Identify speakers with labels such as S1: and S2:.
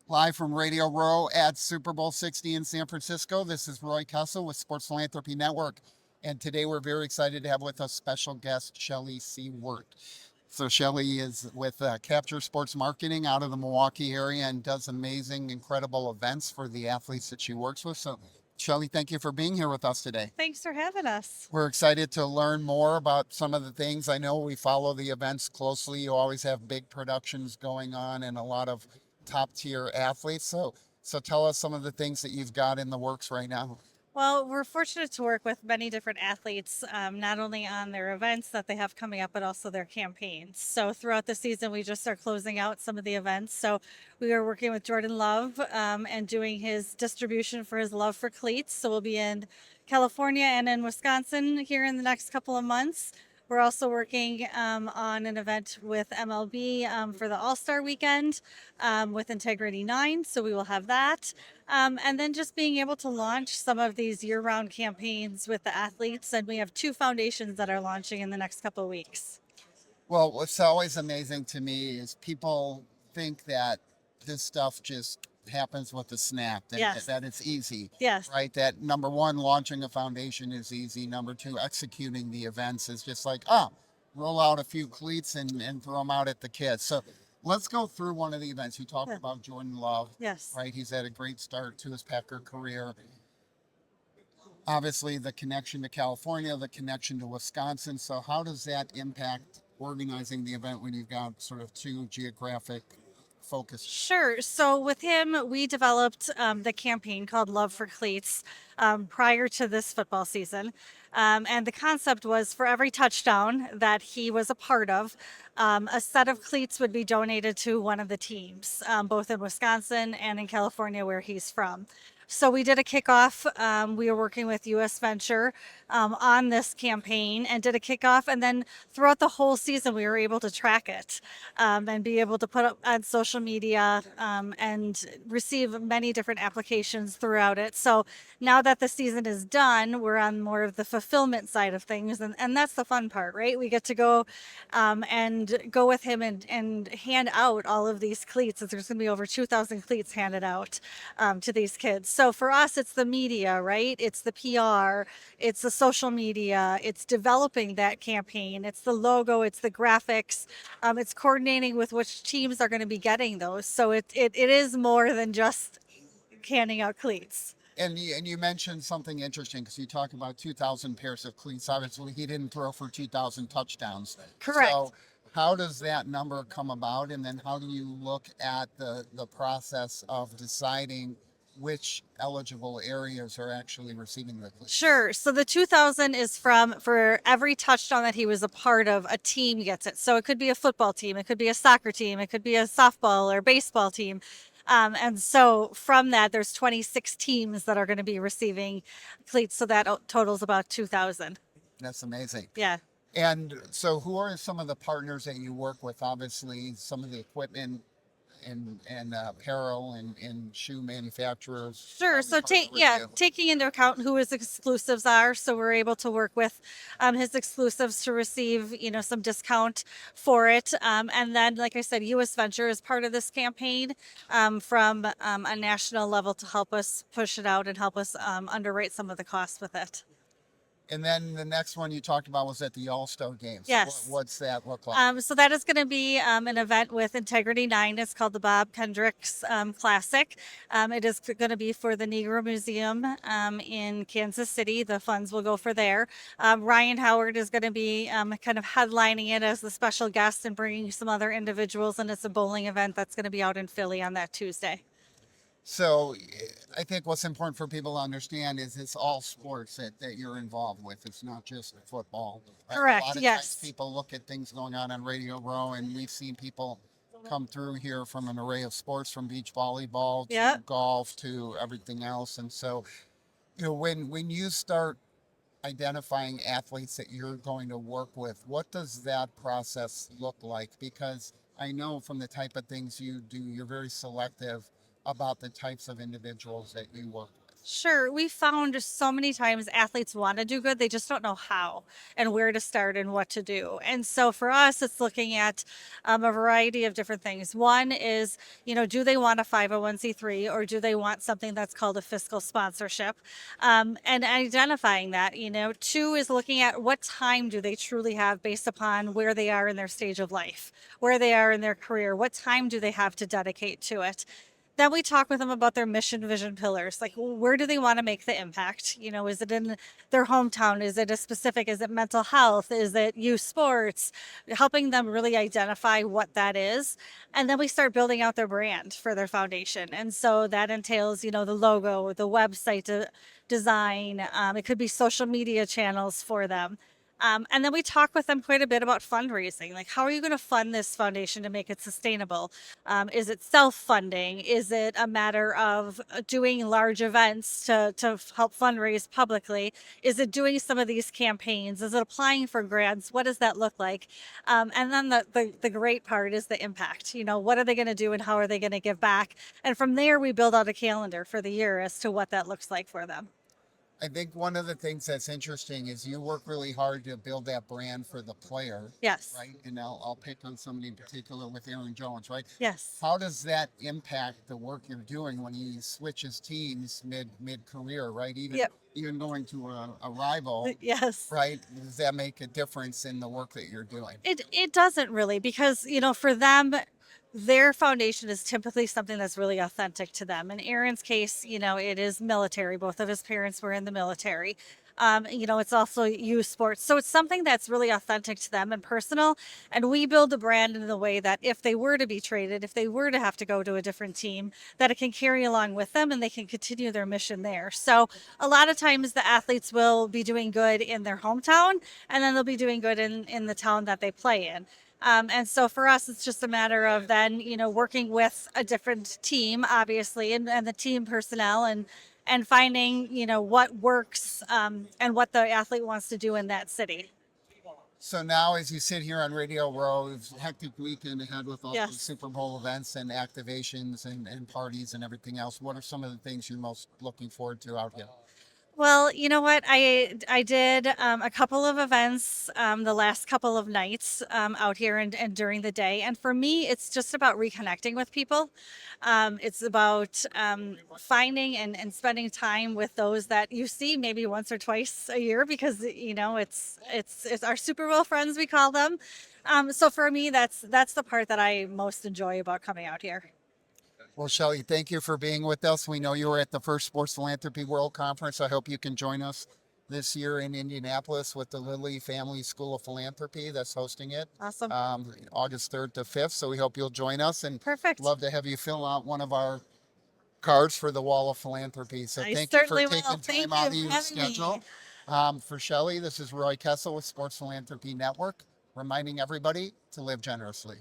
S1: Live from Radio Row at Super Bowl 60 in San Francisco. This is Roy Kessel with Sports Philanthropy Network. And today we're very excited to have with us special guest Chellee Siewert. So Chellee is with Capture Sports Marketing out of the Milwaukee area and does amazing, incredible events for the athletes that she works with. So Chellee, thank you for being here with us today.
S2: Thanks for having us.
S1: We're excited to learn more about some of the things. I know we follow the events closely. You always have big productions going on and a lot of top tier athletes. So tell us some of the things that you've got in the works right now.
S2: Well, we're fortunate to work with many different athletes, not only on their events that they have coming up, but also their campaigns. So throughout the season, we just are closing out some of the events. So we are working with Jordan Love and doing his distribution for his love for cleats. So we'll be in California and in Wisconsin here in the next couple of months. We're also working on an event with MLB for the All-Star Weekend with Integrity 9. So we will have that. And then just being able to launch some of these year-round campaigns with the athletes. And we have two foundations that are launching in the next couple of weeks.
S1: Well, what's always amazing to me is people think that this stuff just happens with a snap,
S2: Yes.
S1: that it's easy,
S2: Yes.
S1: right? That number one, launching a foundation is easy. Number two, executing the events is just like, roll out a few cleats and throw them out at the kids. So let's go through one of the events. You talked
S2: Yeah.
S1: about Jordan Love,
S2: Yes.
S1: right? He's had a great start to his Packer career. Obviously, the connection to California, the connection to Wisconsin. So how does that impact organizing the event when you've got sort of two geographic focus?
S2: Sure. So with him, we developed the campaign called Love for Cleats prior to this football season. And the concept was for every touchdown that he was a part of, a set of cleats would be donated to one of the teams, both in Wisconsin and in California, where he's from. So we did a kickoff. We were working with US Venture on this campaign and did a kickoff. And then throughout the whole season, we were able to track it and be able to put up on social media and receive many different applications throughout it. So now that the season is done, we're on more of the fulfillment side of things. And that's the fun part, right? We get to go and go with him and hand out all of these cleats. There's going to be over 2,000 cleats handed out to these kids. So for us, it's the media, right? It's the PR, it's the social media, it's developing that campaign, it's the logo, it's the graphics, it's coordinating with which teams are going to be getting those. So it is more than just handing out cleats.
S1: And you mentioned something interesting because you talk about 2,000 pairs of cleats. Obviously, he didn't throw for 2,000 touchdowns.
S2: Correct.
S1: So how does that number come about? And then how do you look at the process of deciding which eligible areas are actually receiving the cleats?
S2: Sure. So the 2000 is from for every touchdown that he was a part of, a team gets it. So it could be a football team, it could be a soccer team, it could be a softball or baseball team. And so from that, there's 26 teams that are going to be receiving cleats. So that totals about 2000.
S1: That's amazing.
S2: Yeah.
S1: And so, who are some of the partners that you work with? Obviously, some of the equipment and apparel and shoe manufacturers
S2: Sure.
S1: probably
S2: So
S1: partner with you.
S2: taking into account who his exclusives are, so we're able to work with his exclusives to receive some discount for it. And then, like I said, U.S. Venture is part of this campaign from a national level to help us push it out and help us underwrite some of the costs with it.
S1: And then the next one you talked about was at the All-Star Games.
S2: Yes.
S1: What's that look like?
S2: So that is going to be an event with Integrity 9. It's called the Bob Kendricks Classic. It is going to be for the Negro Museum in Kansas City. The funds will go for there. Ryan Howard is going to be kind of headlining it as the special guest and bringing some other individuals. And it's a bowling event that's going to be out in Philly on that Tuesday.
S1: So I think what's important for people to understand is it's all sports that you're involved with. It's not just football. Right? A
S2: Correct.
S1: lot of times
S2: Yes.
S1: people look at things going on Radio Row, and we've seen people come through here from an array of sports, from beach volleyball
S2: Yeah.
S1: to golf to everything else. And so, when you start identifying athletes that you're going to work with, what does that process look like? Because I know from the type of things you do, you're very selective about the types of individuals that you work with.
S2: Sure. We found so many times athletes want to do good, they just don't know how and where to start and what to do. And so for us, it's looking at a variety of different things. One is, do they want a 501c3 or do they want something that's called a fiscal sponsorship? And identifying that, two is looking at what time do they truly have based upon where they are in their stage of life, where they are in their career, what time do they have to dedicate to it? Then we talk with them about their mission, vision, pillars. Like, where do they want to make the impact? Is it in their hometown? Is it a specific? Is it mental health? Is it youth sports? Helping them really identify what that is. And then we start building out their brand for their foundation. And so that entails, the logo, the website design. It could be social media channels for them. And then we talk with them quite a bit about fundraising. Like, how are you going to fund this foundation to make it sustainable? Is it self-funding? Is it a matter of doing large events to help fundraise publicly? Is it doing some of these campaigns? Is it applying for grants? What does that look like? And then the great part is the impact. What are they going to do and how are they going to give back? And from there, we build out a calendar for the year as to what that looks like for them.
S1: I think one of the things that's interesting is you work really hard to build that brand for the player,
S2: Yes.
S1: right? And I'll pick on somebody in particular with Aaron Jones, right?
S2: Yes.
S1: How does that impact the work you're doing when he switches teams mid career, right?
S2: Yep.
S1: Even going to a rival,
S2: Yes.
S1: right? Does that make a difference in the work that you're doing?
S2: It doesn't really because for them their foundation is typically something that's really authentic to them. In Aaron's case, it is military. Both of his parents were in the military. It's also youth sports. So it's something that's really authentic to them and personal. And we build a brand in the way that if they were to be traded, if they were to have to go to a different team, that it can carry along with them and they can continue their mission there. So a lot of times the athletes will be doing good in their hometown and then they'll be doing good in the town that they play in. And so for us, it's just a matter of then, working with a different team, obviously, and the team personnel and finding, what works and what the athlete wants to do in that city.
S1: So now, as you sit here on Radio Row, it's a hectic weekend ahead with all the
S2: Yes.
S1: Super Bowl events and activations and parties and everything else. What are some of the things you're most looking forward to out here?
S2: Well, you know what? I did a couple of events the last couple of nights out here and during the day, and for me, it's just about reconnecting with people. It's about finding and spending time with those that you see maybe once or twice a year because it's our Super Bowl friends we call them. So for me, that's the part that I most enjoy about coming out here.
S1: Well, Chellee, thank you for being with us. We know you were at the first Sports Philanthropy World Conference. I hope you can join us this year in Indianapolis with the Lilly Family School of Philanthropy that's hosting it,
S2: Awesome.
S1: August 3rd to 5th. So we hope you'll join us and
S2: Perfect.
S1: love to have you fill out one of our cards for the Wall of Philanthropy. So
S2: I
S1: thank you for
S2: certainly will.
S1: taking
S2: Thank
S1: time out of
S2: you
S1: your
S2: for having me.
S1: schedule. For Chellee, this is Roy Kessel with Sports Philanthropy Network, reminding everybody to live generously.